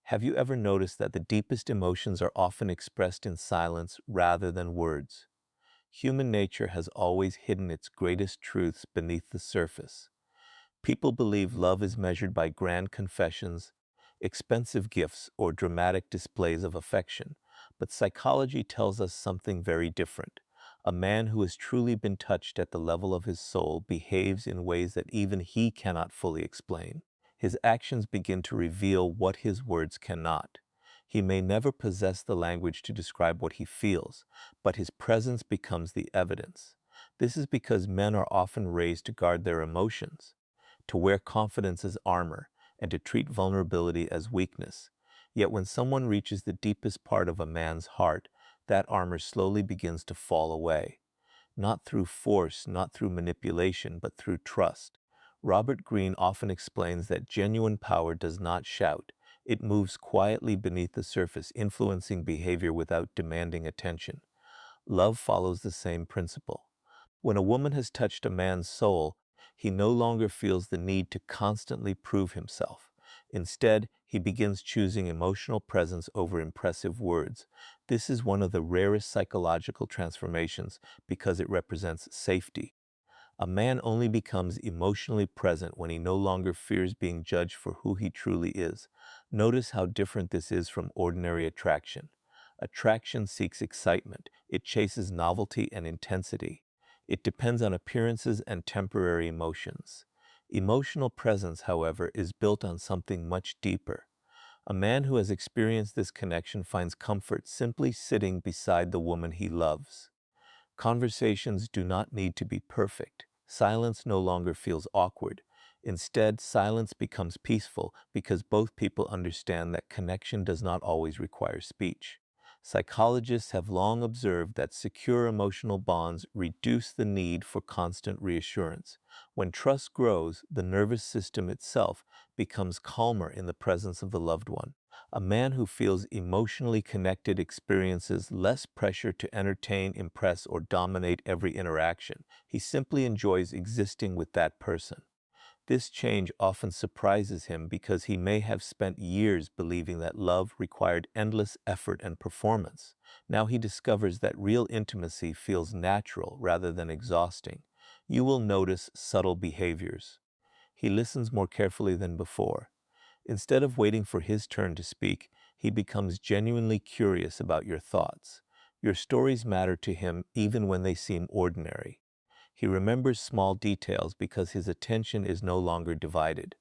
Have you ever noticed that the deepest emotions are often expressed in silence rather than words? Human nature has always hidden its greatest truths beneath the surface. People believe love is measured by grand confessions, expensive gifts, or dramatic displays of affection, but psychology tells us something very different. A man who has truly been touched at the level of his soul behaves in ways that even he cannot fully explain. His actions begin to reveal what his words cannot. He may never possess the language to describe what he feels, but his presence becomes the evidence. This is because men are often raised to guard their emotions, to wear confidence as armor, and to treat vulnerability as weakness. Yet when someone reaches the deepest part of a man's heart, that armor slowly begins to fall away. Not through force, not through manipulation, but through trust. Robert Greene often explains that genuine power does not shout. It moves quietly beneath the surface, influencing behavior without demanding attention. Love follows the same principle. When a woman has touched a man's soul, he no longer feels the need to constantly prove himself. Instead, he begins choosing emotional presence over impressive words. This is one of the rarest psychological transformations because it represents safety. A man only becomes emotionally present when he no longer fears being judged for who he truly is. Notice how different this is from ordinary attraction. Attraction seeks excitement. It chases novelty and intensity. It depends on appearances and temporary emotions. Emotional presence, however, is built on something much deeper. A man who has experienced this connection finds comfort simply sitting beside the woman he loves. Conversations do not need to be perfect. Silence no longer feels awkward. Instead, silence becomes peaceful because both people understand that connection does not always require speech. Psychologists have long observed that secure emotional bonds reduce the need for constant reassurance. When trust grows, the nervous system itself becomes calmer in the presence of the loved one. A man who feels emotionally connected experiences less pressure to entertain, impress, or dominate every interaction. He simply enjoys existing with that person. This change often surprises him because he may have spent years believing that love required endless effort and performance. Now he discovers that real intimacy feels natural rather than exhausting. You will notice subtle behaviors. He listens more carefully than before. Instead of waiting for his turn to speak, he becomes genuinely curious about your thoughts. Your stories matter to him even when they seem ordinary. He remembers small details because his attention is no longer divided.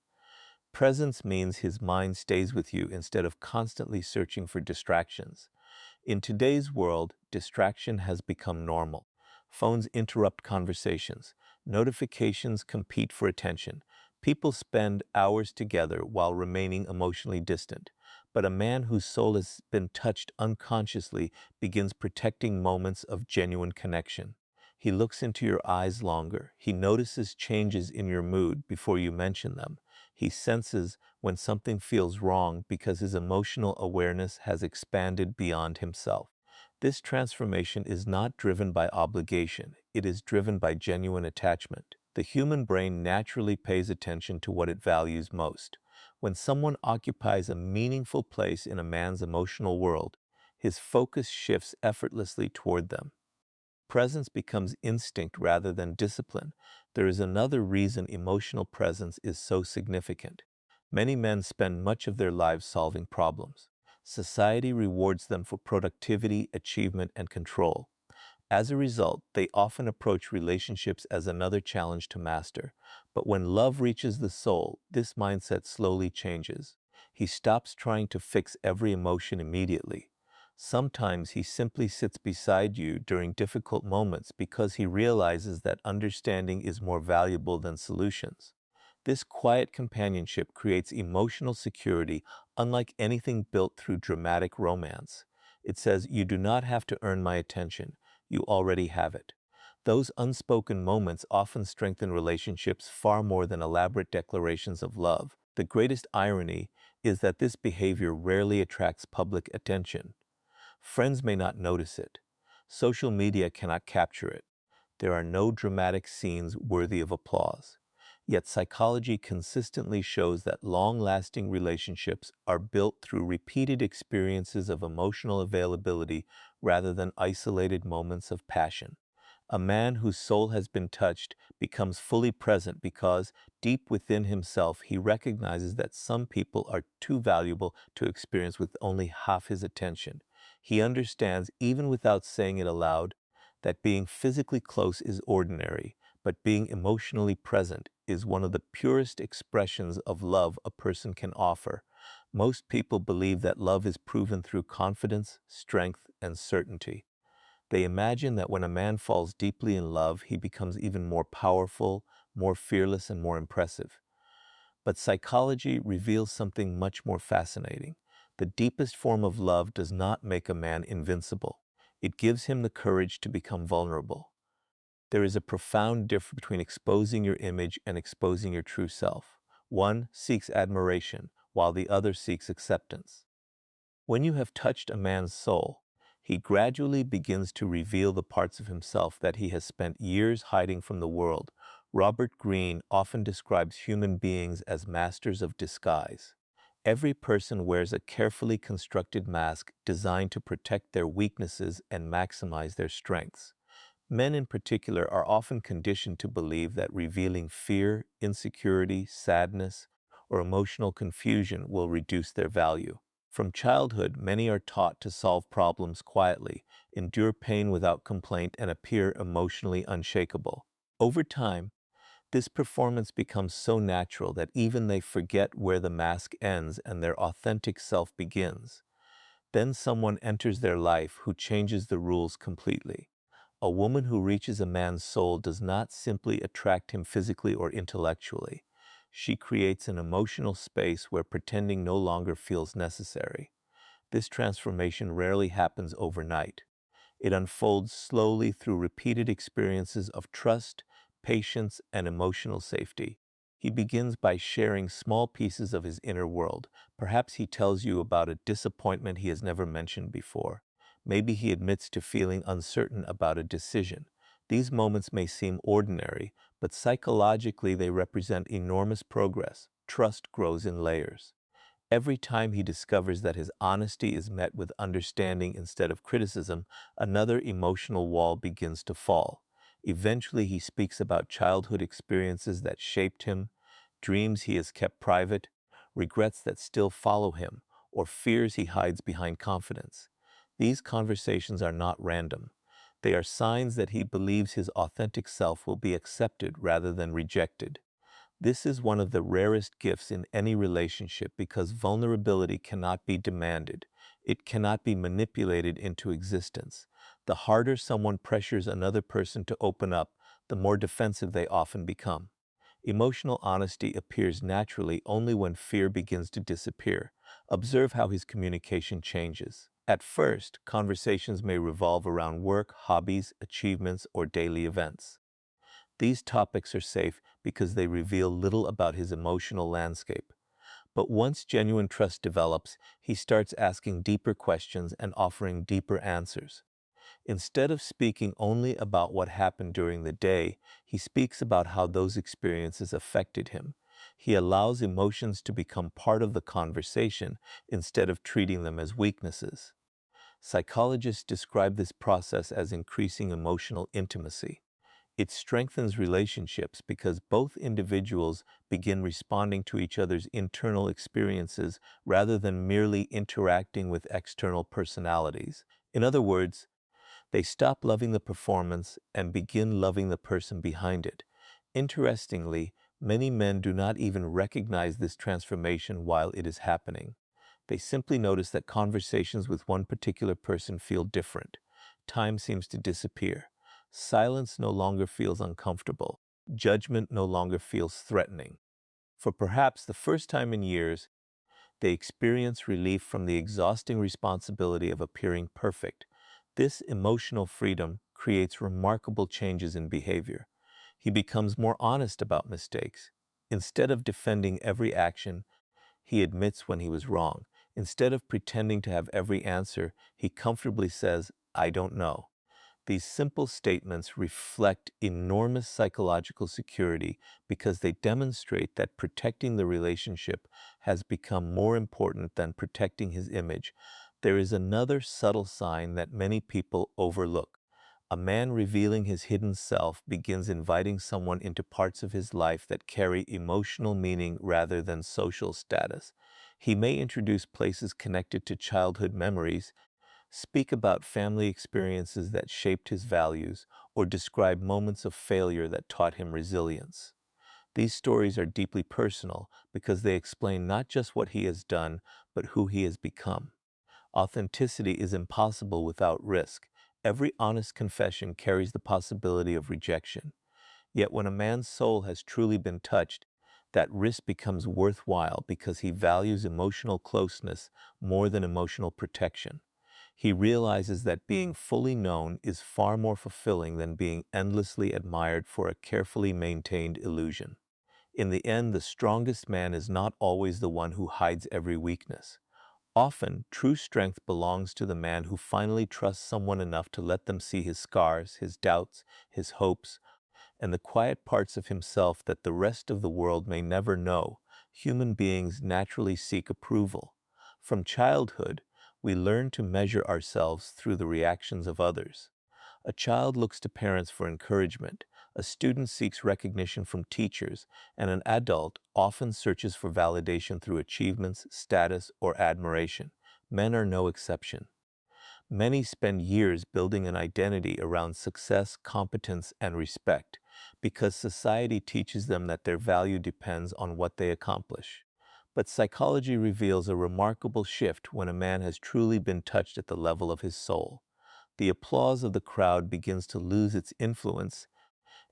Presence means his mind stays with you instead of constantly searching for distractions. In today's world, distraction has become normal. Phones interrupt conversations. Notifications compete for attention. People spend hours together while remaining emotionally distant. But a man whose soul has been touched unconsciously begins protecting moments of genuine connection. He looks into your eyes longer. He notices changes in your mood before you mention them. He senses when something feels wrong because his emotional awareness has expanded beyond himself. This transformation is not driven by obligation. It is driven by genuine attachment. The human brain naturally pays attention to what it values most. When someone occupies a meaningful place in a man's emotional world, his focus shifts effortlessly toward them. Presence becomes instinct rather than discipline. There is another reason emotional presence is so significant. Many men spend much of their lives solving problems. Society rewards them for productivity, achievement, and control. As a result, they often approach relationships as another challenge to master. But when love reaches the soul, this mindset slowly changes. He stops trying to fix every emotion immediately. Sometimes he simply sits beside you during difficult moments because he realizes that understanding is more valuable than solutions. This quiet companionship creates emotional security unlike anything built through dramatic romance. It says, "You do not have to earn my attention. You already have it." Those unspoken moments often strengthen relationships far more than elaborate declarations of love. The greatest irony is that this behavior rarely attracts public attention. Friends may not notice it. Social media cannot capture it. There are no dramatic scenes worthy of applause. Yet psychology consistently shows that long-lasting relationships are built through repeated experiences of emotional availability rather than isolated moments of passion. A man whose soul has been touched becomes fully present because, deep within himself, he recognizes that some people are too valuable to experience with only half his attention. He understands, even without saying it aloud, that being physically close is ordinary, but being emotionally present is one of the purest expressions of love a person can offer. Most people believe that love is proven through confidence, strength, and certainty. They imagine that when a man falls deeply in love, he becomes even more powerful, more fearless, and more impressive. But psychology reveals something much more fascinating. The deepest form of love does not make a man invincible. It gives him the courage to become vulnerable. There is a profound difference between exposing your image and exposing your true self. One seeks admiration, while the other seeks acceptance. When you have touched a man's soul, he gradually begins to reveal the parts of himself that he has spent years hiding from the world. Robert Greene often describes human beings as masters of disguise. Every person wears a carefully constructed mask designed to protect their weaknesses and maximize their strengths. Men in particular are often conditioned to believe that revealing fear, insecurity, sadness, or emotional confusion will reduce their value. From childhood, many are taught to solve problems quietly, endure pain without complaint, and appear emotionally unshakable. Over time, this performance becomes so natural that even they forget where the mask ends and their authentic self begins. Then someone enters their life who changes the rules completely. A woman who reaches a man's soul does not simply attract him physically or intellectually. She creates an emotional space where pretending no longer feels necessary. This transformation rarely happens overnight. It unfolds slowly through repeated experiences of trust, patience, and emotional safety. He begins by sharing small pieces of his inner world. Perhaps he tells you about a disappointment he has never mentioned before. Maybe he admits to feeling uncertain about a decision. These moments may seem ordinary, but psychologically they represent enormous progress. Trust grows in layers. Every time he discovers that his honesty is met with understanding instead of criticism, another emotional wall begins to fall. Eventually, he speaks about childhood experiences that shaped him, dreams he has kept private, regrets that still follow him, or fears he hides behind confidence. These conversations are not random. They are signs that he believes his authentic self will be accepted rather than rejected. This is one of the rarest gifts in any relationship because vulnerability cannot be demanded. It cannot be manipulated into existence. The harder someone pressures another person to open up, the more defensive they often become. Emotional honesty appears naturally only when fear begins to disappear. Observe how his communication changes. At first, conversations may revolve around work, hobbies, achievements, or daily events. These topics are safe because they reveal little about his emotional landscape. But once genuine trust develops, he starts asking deeper questions and offering deeper answers. Instead of speaking only about what happened during the day, he speaks about how those experiences affected him. He allows emotions to become part of the conversation instead of treating them as weaknesses. Psychologists describe this process as increasing emotional intimacy. It strengthens relationships because both individuals begin responding to each other's internal experiences rather than merely interacting with external personalities. In other words, they stop loving the performance and begin loving the person behind it. Interestingly, many men do not even recognize this transformation while it is happening. They simply notice that conversations with one particular person feel different. Time seems to disappear. Silence no longer feels uncomfortable. Judgment no longer feels threatening. For perhaps the first time in years, they experience relief from the exhausting responsibility of appearing perfect. This emotional freedom creates remarkable changes in behavior. He becomes more honest about mistakes. Instead of defending every action, he admits when he was wrong. Instead of pretending to have every answer, he comfortably says, "I don't know." These simple statements reflect enormous psychological security because they demonstrate that protecting the relationship has become more important than protecting his image. There is another subtle sign that many people overlook. A man revealing his hidden self begins inviting someone into parts of his life that carry emotional meaning rather than social status. He may introduce places connected to childhood memories, speak about family experiences that shaped his values, or describe moments of failure that taught him resilience. These stories are deeply personal because they explain not just what he has done, but who he has become. Authenticity is impossible without risk. Every honest confession carries the possibility of rejection. Yet when a man's soul has truly been touched, that risk becomes worthwhile because he values emotional closeness more than emotional protection. He realizes that being fully known is far more fulfilling than being endlessly admired for a carefully maintained illusion. In the end, the strongest man is not always the one who hides every weakness. Often, true strength belongs to the man who finally trusts someone enough to let them see his scars, his doubts, his hopes, and the quiet parts of himself that the rest of the world may never know. Human beings naturally seek approval. From childhood, we learn to measure ourselves through the reactions of others. A child looks to parents for encouragement, a student seeks recognition from teachers, and an adult often searches for validation through achievements, status, or admiration. Men are no exception. Many spend years building an identity around success, competence, and respect because society teaches them that their value depends on what they accomplish. But psychology reveals a remarkable shift when a man has truly been touched at the level of his soul. The applause of the crowd begins to lose its influence,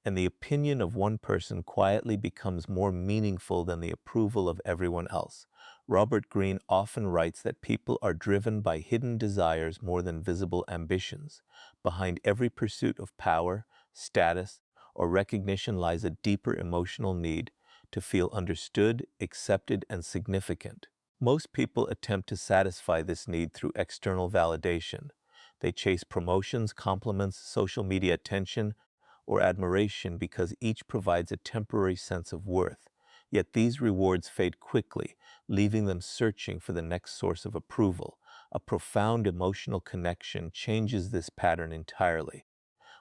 and the opinion of one person quietly becomes more meaningful than the approval of everyone else. Robert Greene often writes that people are driven by hidden desires more than visible ambitions. Behind every pursuit of power, status, or recognition lies a deeper emotional need to feel understood, accepted, and significant. Most people attempt to satisfy this need through external validation. They chase promotions, compliments, social media attention, or admiration because each provides a temporary sense of worth. Yet these rewards fade quickly, leaving them searching for the next source of approval. A profound emotional connection changes this pattern entirely.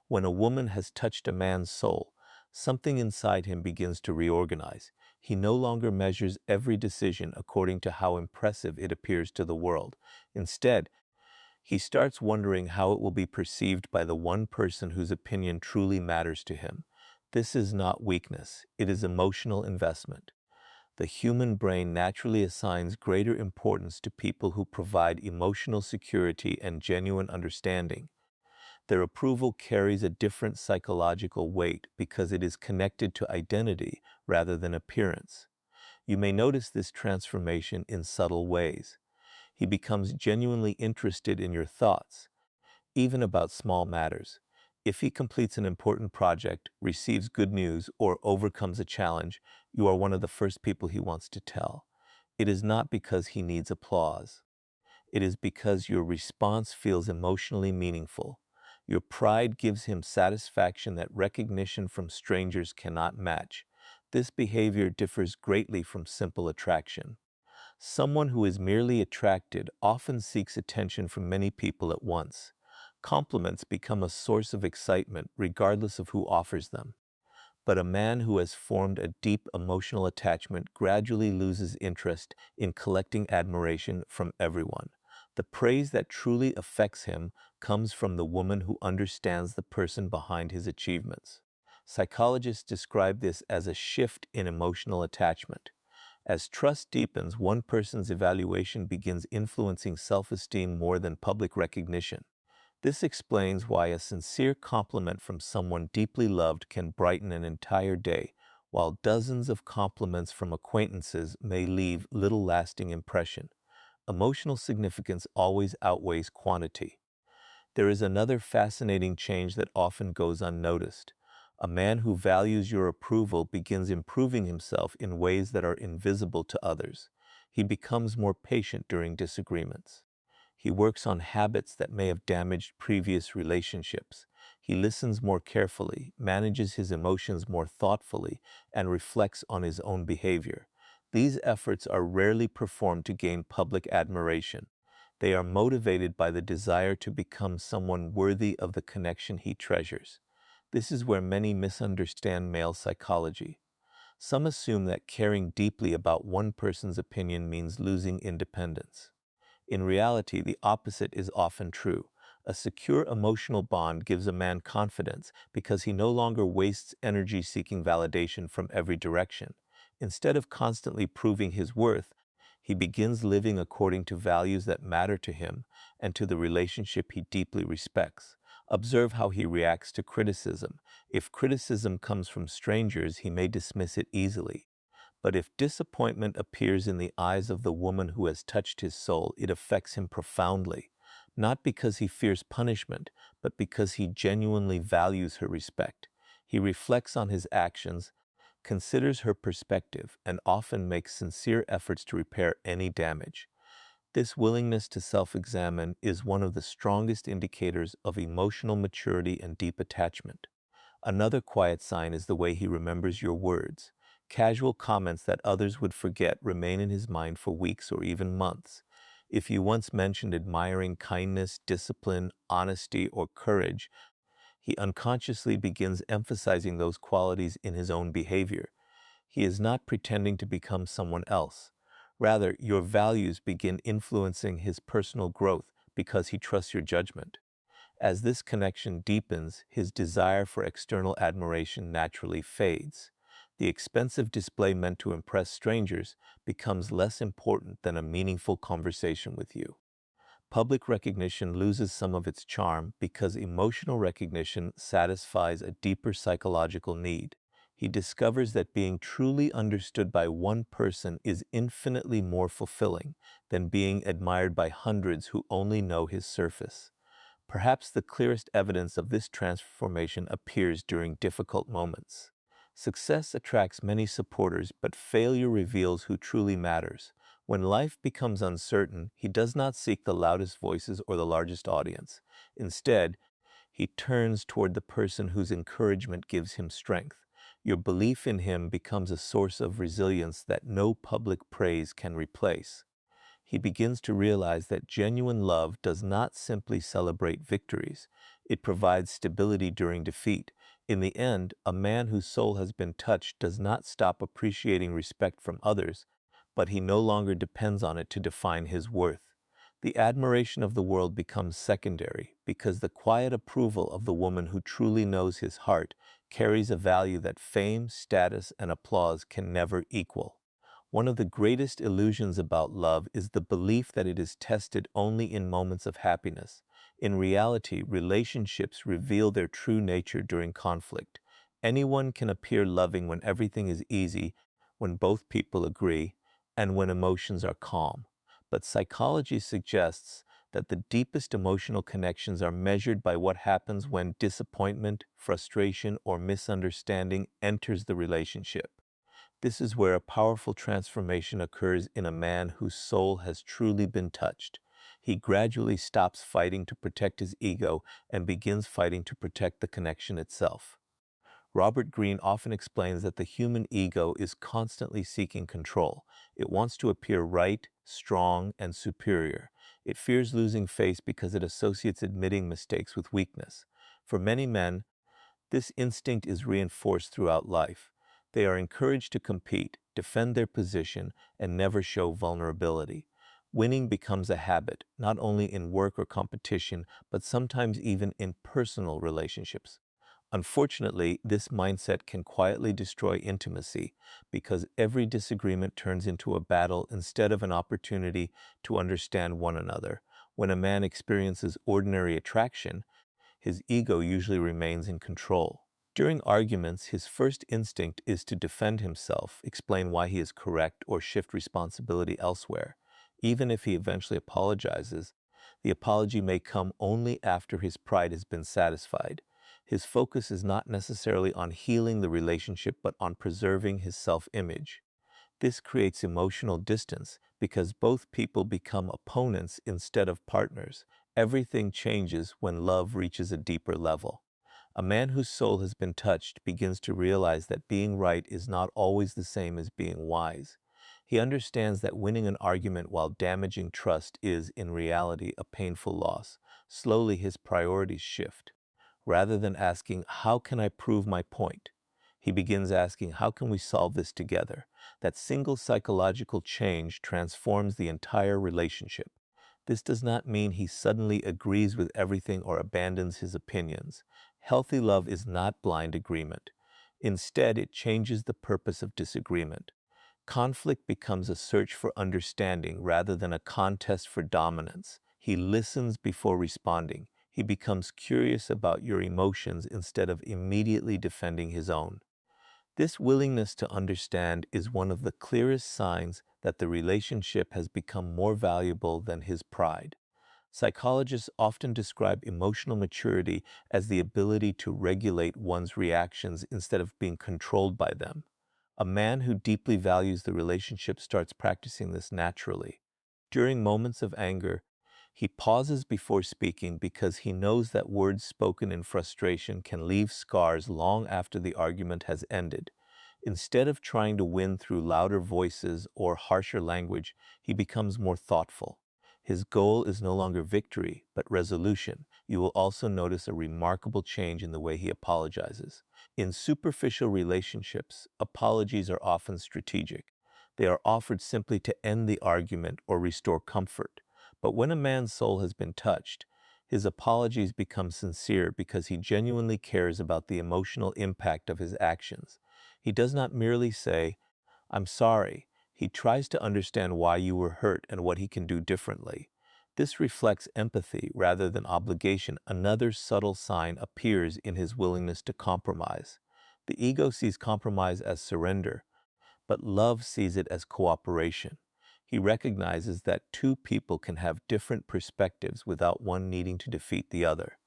When a woman has touched a man's soul, something inside him begins to reorganize. He no longer measures every decision according to how impressive it appears to the world. Instead, he starts wondering how it will be perceived by the one person whose opinion truly matters to him. This is not weakness, it is emotional investment. The human brain naturally assigns greater importance to people who provide emotional security and genuine understanding. Their approval carries a different psychological weight because it is connected to identity rather than appearance. You may notice this transformation in subtle ways. He becomes genuinely interested in your thoughts, even about small matters. If he completes an important project, receives good news, or overcomes a challenge, you are one of the first people he wants to tell. It is not because he needs applause. It is because your response feels emotionally meaningful. Your pride gives him satisfaction that recognition from strangers cannot match. This behavior differs greatly from simple attraction. Someone who is merely attracted often seeks attention from many people at once. Compliments become a source of excitement regardless of who offers them. But a man who has formed a deep emotional attachment gradually loses interest in collecting admiration from everyone. The praise that truly affects him comes from the woman who understands the person behind his achievements. Psychologists describe this as a shift in emotional attachment. As trust deepens, one person's evaluation begins influencing self-esteem more than public recognition. This explains why a sincere compliment from someone deeply loved can brighten an entire day, while dozens of compliments from acquaintances may leave little lasting impression. Emotional significance always outweighs quantity. There is another fascinating change that often goes unnoticed. A man who values your approval begins improving himself in ways that are invisible to others. He becomes more patient during disagreements. He works on habits that may have damaged previous relationships. He listens more carefully, manages his emotions more thoughtfully, and reflects on his own behavior. These efforts are rarely performed to gain public admiration. They are motivated by the desire to become someone worthy of the connection he treasures. This is where many misunderstand male psychology. Some assume that caring deeply about one person's opinion means losing independence. In reality, the opposite is often true. A secure emotional bond gives a man confidence because he no longer wastes energy seeking validation from every direction. Instead of constantly proving his worth, he begins living according to values that matter to him and to the relationship he deeply respects. Observe how he reacts to criticism. If criticism comes from strangers, he may dismiss it easily. But if disappointment appears in the eyes of the woman who has touched his soul, it affects him profoundly, not because he fears punishment, but because he genuinely values her respect. He reflects on his actions, considers her perspective, and often makes sincere efforts to repair any damage. This willingness to self-examine is one of the strongest indicators of emotional maturity and deep attachment. Another quiet sign is the way he remembers your words. Casual comments that others would forget remain in his mind for weeks or even months. If you once mentioned admiring kindness, discipline, honesty, or courage, he unconsciously begins emphasizing those qualities in his own behavior. He is not pretending to become someone else. Rather, your values begin influencing his personal growth because he trusts your judgment. As this connection deepens, his desire for external admiration naturally fades. The expensive display meant to impress strangers becomes less important than a meaningful conversation with you. Public recognition loses some of its charm because emotional recognition satisfies a deeper psychological need. He discovers that being truly understood by one person is infinitely more fulfilling than being admired by hundreds who only know his surface. Perhaps the clearest evidence of this transformation appears during difficult moments. Success attracts many supporters, but failure reveals who truly matters. When life becomes uncertain, he does not seek the loudest voices or the largest audience. Instead, he turns toward the person whose encouragement gives him strength. Your belief in him becomes a source of resilience that no public praise can replace. He begins to realize that genuine love does not simply celebrate victories. It provides stability during defeat. In the end, a man whose soul has been touched does not stop appreciating respect from others, but he no longer depends on it to define his worth. The admiration of the world becomes secondary because the quiet approval of the woman who truly knows his heart carries a value that fame, status, and applause can never equal. One of the greatest illusions about love is the belief that it is tested only in moments of happiness. In reality, relationships reveal their true nature during conflict. Anyone can appear loving when everything is easy, when both people agree, and when emotions are calm. But psychology suggests that the deepest emotional connections are measured by what happens when disappointment, frustration, or misunderstanding enters the relationship. This is where a powerful transformation occurs in a man whose soul has truly been touched. He gradually stops fighting to protect his ego and begins fighting to protect the connection itself. Robert Greene often explains that the human ego is constantly seeking control. It wants to appear right, strong, and superior. It fears losing face because it associates admitting mistakes with weakness. For many men, this instinct is reinforced throughout life. They are encouraged to compete, defend their position, and never show vulnerability. Winning becomes a habit, not only in work or competition, but sometimes even in personal relationships. Unfortunately, this mindset can quietly destroy intimacy because every disagreement turns into a battle instead of an opportunity to understand one another. When a man experiences ordinary attraction, his ego usually remains in control. During arguments, his first instinct is to defend himself, explain why he is correct, or shift responsibility elsewhere. Even if he eventually apologizes, the apology may come only after his pride has been satisfied. His focus is not necessarily on healing the relationship, but on preserving his self-image. This creates emotional distance because both people become opponents instead of partners. Everything changes when love reaches a deeper level. A man whose soul has been touched begins to realize that being right is not always the same as being wise. He understands that winning an argument while damaging trust is, in reality, a painful loss. Slowly, his priorities shift. Rather than asking, "How can I prove my point?" he begins asking, "How can we solve this together?" That single psychological change transforms the entire relationship. This does not mean he suddenly agrees with everything or abandons his opinions. Healthy love is not blind agreement. Instead, it changes the purpose of disagreement. Conflict becomes a search for understanding rather than a contest for dominance. He listens before responding. He becomes curious about your emotions instead of immediately defending his own. This willingness to understand is one of the clearest signs that the relationship has become more valuable than his pride. Psychologists often describe emotional maturity as the ability to regulate one's reactions instead of being controlled by them. A man who deeply values the relationship starts practicing this naturally. During moments of anger, he pauses before speaking because he knows that words spoken in frustration can leave scars long after the argument has ended. Instead of trying to win through louder voices or harsher language, he becomes more thoughtful. His goal is no longer victory, but resolution. You will also notice a remarkable change in the way he apologizes. In superficial relationships, apologies are often strategic. They are offered simply to end the argument or restore comfort. But when a man's soul has been touched, his apologies become sincere because he genuinely cares about the emotional impact of his actions. He does not merely say, "I'm sorry." He tries to understand why you were hurt and what he can do differently. This reflects empathy rather than obligation. Another subtle sign appears in his willingness to compromise. The ego sees compromise as surrender, but love sees it as cooperation. He recognizes that two people can have different perspectives without one needing to defeat the other.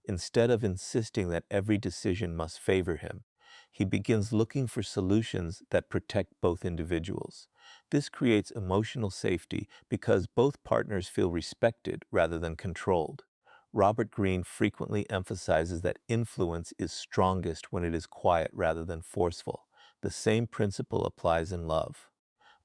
Instead of insisting that every decision must favor him, he begins looking for solutions that protect both individuals. This creates emotional safety because both partners feel respected rather than controlled. Robert Greene frequently emphasizes that influence is strongest when it is quiet rather than forceful. The same principle applies in love.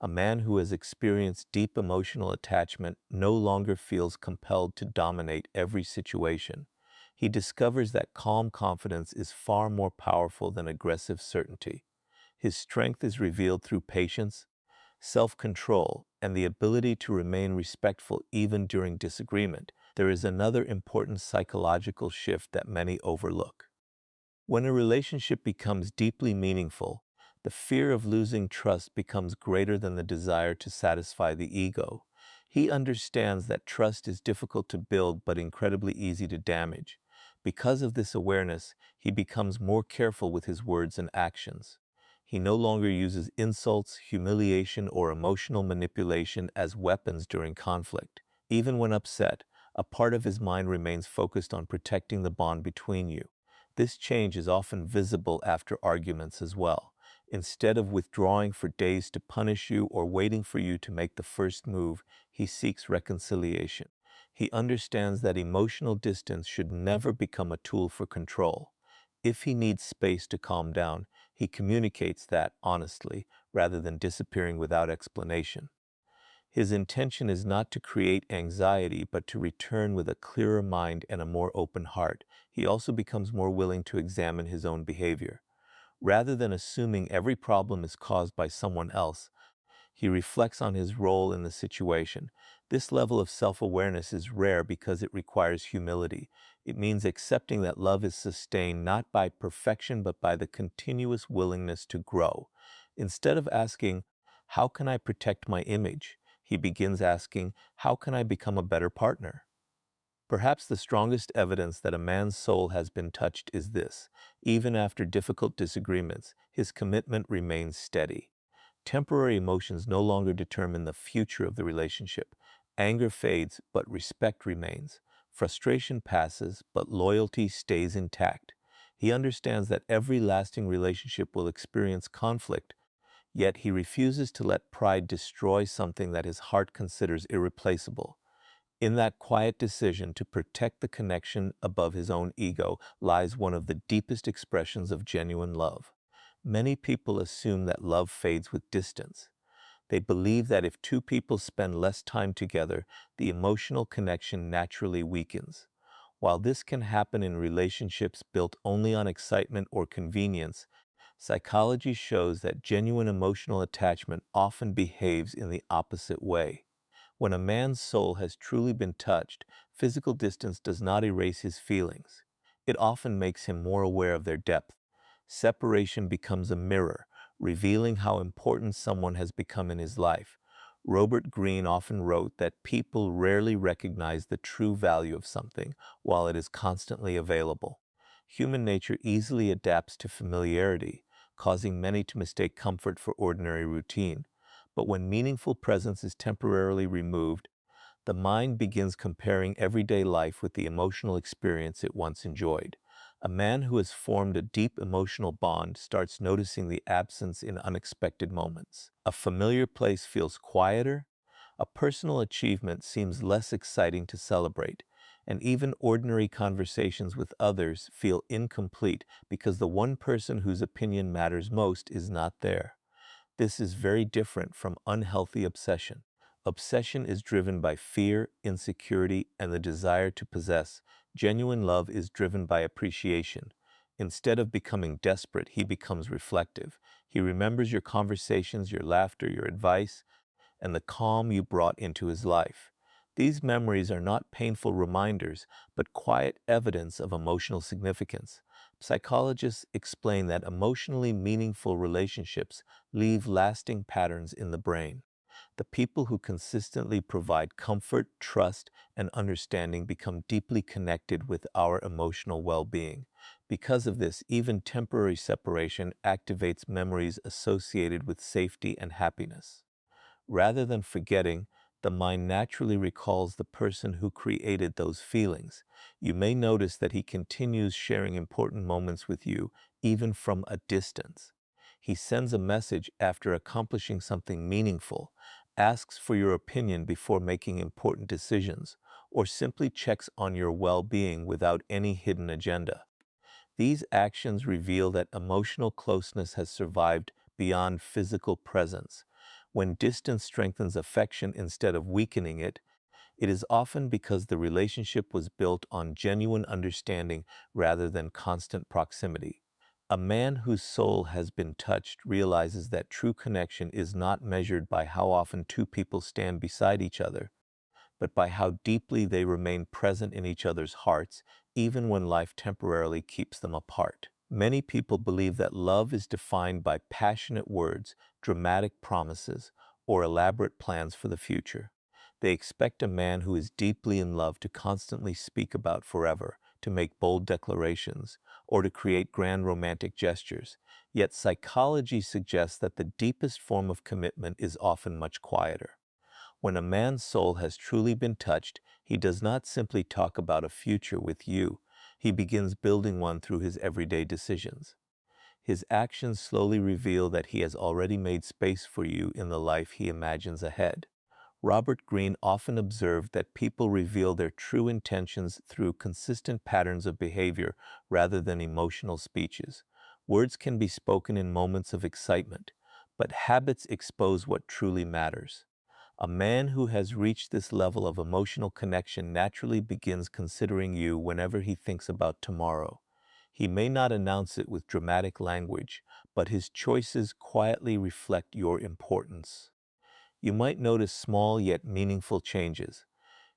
A man who has experienced deep emotional attachment no longer feels compelled to dominate every situation. He discovers that calm confidence is far more powerful than aggressive certainty. His strength is revealed through patience, self-control, and the ability to remain respectful even during disagreement. There is another important psychological shift that many overlook. When a relationship becomes deeply meaningful, the fear of losing trust becomes greater than the desire to satisfy the ego. He understands that trust is difficult to build but incredibly easy to damage. Because of this awareness, he becomes more careful with his words and actions. He no longer uses insults, humiliation, or emotional manipulation as weapons during conflict. Even when upset, a part of his mind remains focused on protecting the bond between you. This change is often visible after arguments as well. Instead of withdrawing for days to punish you or waiting for you to make the first move, he seeks reconciliation. He understands that emotional distance should never become a tool for control. If he needs space to calm down, he communicates that honestly, rather than disappearing without explanation. His intention is not to create anxiety, but to return with a clearer mind and a more open heart. He also becomes more willing to examine his own behavior. Rather than assuming every problem is caused by someone else, he reflects on his role in the situation. This level of self-awareness is rare because it requires humility. It means accepting that love is sustained not by perfection but by the continuous willingness to grow. Instead of asking, "How can I protect my image?" he begins asking, "How can I become a better partner?" Perhaps the strongest evidence that a man's soul has been touched is this: even after difficult disagreements, his commitment remains steady. Temporary emotions no longer determine the future of the relationship. Anger fades, but respect remains. Frustration passes, but loyalty stays intact. He understands that every lasting relationship will experience conflict, yet he refuses to let pride destroy something that his heart considers irreplaceable. In that quiet decision to protect the connection above his own ego lies one of the deepest expressions of genuine love. Many people assume that love fades with distance. They believe that if two people spend less time together, the emotional connection naturally weakens. While this can happen in relationships built only on excitement or convenience, psychology shows that genuine emotional attachment often behaves in the opposite way. When a man's soul has truly been touched, physical distance does not erase his feelings. It often makes him more aware of their depth. Separation becomes a mirror, revealing how important someone has become in his life. Robert Greene often wrote that people rarely recognize the true value of something while it is constantly available. Human nature easily adapts to familiarity, causing many to mistake comfort for ordinary routine. But when meaningful presence is temporarily removed, the mind begins comparing everyday life with the emotional experience it once enjoyed. A man who has formed a deep emotional bond starts noticing the absence in unexpected moments. A familiar place feels quieter, a personal achievement seems less exciting to celebrate, and even ordinary conversations with others feel incomplete because the one person whose opinion matters most is not there. This is very different from unhealthy obsession. Obsession is driven by fear, insecurity, and the desire to possess. Genuine love is driven by appreciation. Instead of becoming desperate, he becomes reflective. He remembers your conversations, your laughter, your advice, and the calm you brought into his life. These memories are not painful reminders, but quiet evidence of emotional significance. Psychologists explain that emotionally meaningful relationships leave lasting patterns in the brain. The people who consistently provide comfort, trust, and understanding become deeply connected with our emotional well-being. Because of this, even temporary separation activates memories associated with safety and happiness. Rather than forgetting, the mind naturally recalls the person who created those feelings. You may notice that he continues sharing important moments with you, even from a distance. He sends a message after accomplishing something meaningful, asks for your opinion before making important decisions, or simply checks on your well-being without any hidden agenda. These actions reveal that emotional closeness has survived beyond physical presence. When distance strengthens affection instead of weakening it, it is often because the relationship was built on genuine understanding rather than constant proximity. A man whose soul has been touched realizes that true connection is not measured by how often two people stand beside each other, but by how deeply they remain present in each other's hearts, even when life temporarily keeps them apart. Many people believe that love is defined by passionate words, dramatic promises, or elaborate plans for the future. They expect a man who is deeply in love to constantly speak about forever, to make bold declarations, or to create grand romantic gestures. Yet psychology suggests that the deepest form of commitment is often much quieter. When a man's soul has truly been touched, he does not simply talk about a future with you. He begins building one through his everyday decisions. His actions slowly reveal that he has already made space for you in the life he imagines ahead. Robert Greene often observed that people reveal their true intentions through consistent patterns of behavior rather than emotional speeches. Words can be spoken in moments of excitement, but habits expose what truly matters. A man who has reached this level of emotional connection naturally begins considering you whenever he thinks about tomorrow. He may not announce it with dramatic language, but his choices quietly reflect your importance. You might notice small yet meaningful changes.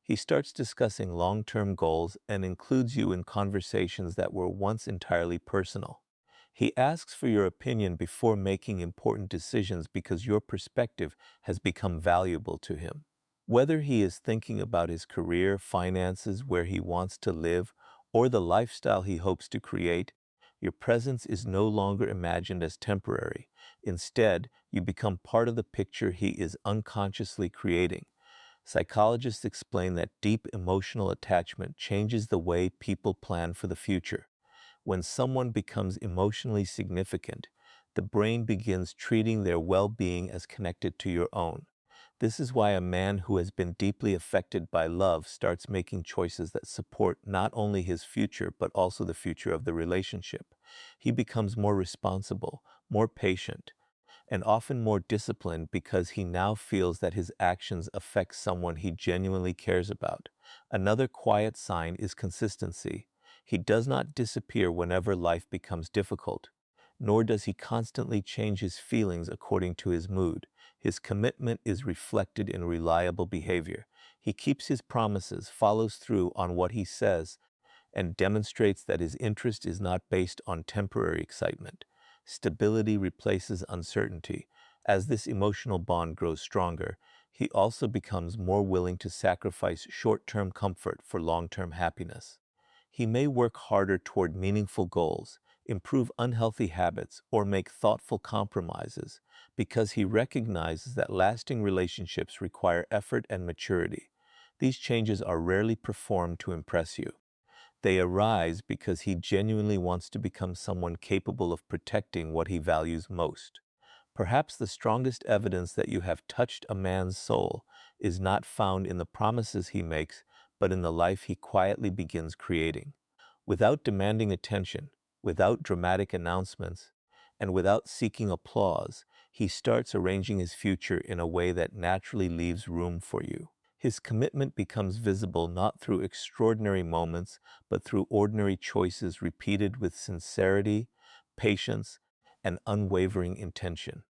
He starts discussing long-term goals and includes you in conversations that were once entirely personal. He asks for your opinion before making important decisions because your perspective has become valuable to him. Whether he is thinking about his career, finances, where he wants to live, or the lifestyle he hopes to create, your presence is no longer imagined as temporary. Instead, you become part of the picture he is unconsciously creating. Psychologists explain that deep emotional attachment changes the way people plan for the future. When someone becomes emotionally significant, the brain begins treating their well-being as connected to your own. This is why a man who has been deeply affected by love starts making choices that support not only his future, but also the future of the relationship. He becomes more responsible, more patient, and often more disciplined because he now feels that his actions affect someone he genuinely cares about. Another quiet sign is consistency. He does not disappear whenever life becomes difficult, nor does he constantly change his feelings according to his mood. His commitment is reflected in reliable behavior. He keeps his promises, follows through on what he says, and demonstrates that his interest is not based on temporary excitement. Stability replaces uncertainty. As this emotional bond grows stronger, he also becomes more willing to sacrifice short-term comfort for long-term happiness. He may work harder toward meaningful goals, improve unhealthy habits, or make thoughtful compromises because he recognizes that lasting relationships require effort and maturity. These changes are rarely performed to impress you. They arise because he genuinely wants to become someone capable of protecting what he values most. Perhaps the strongest evidence that you have touched a man's soul is not found in the promises he makes, but in the life he quietly begins creating. Without demanding attention, without dramatic announcements, and without seeking applause, he starts arranging his future in a way that naturally leaves room for you. His commitment becomes visible not through extraordinary moments, but through ordinary choices repeated with sincerity, patience, and unwavering intention.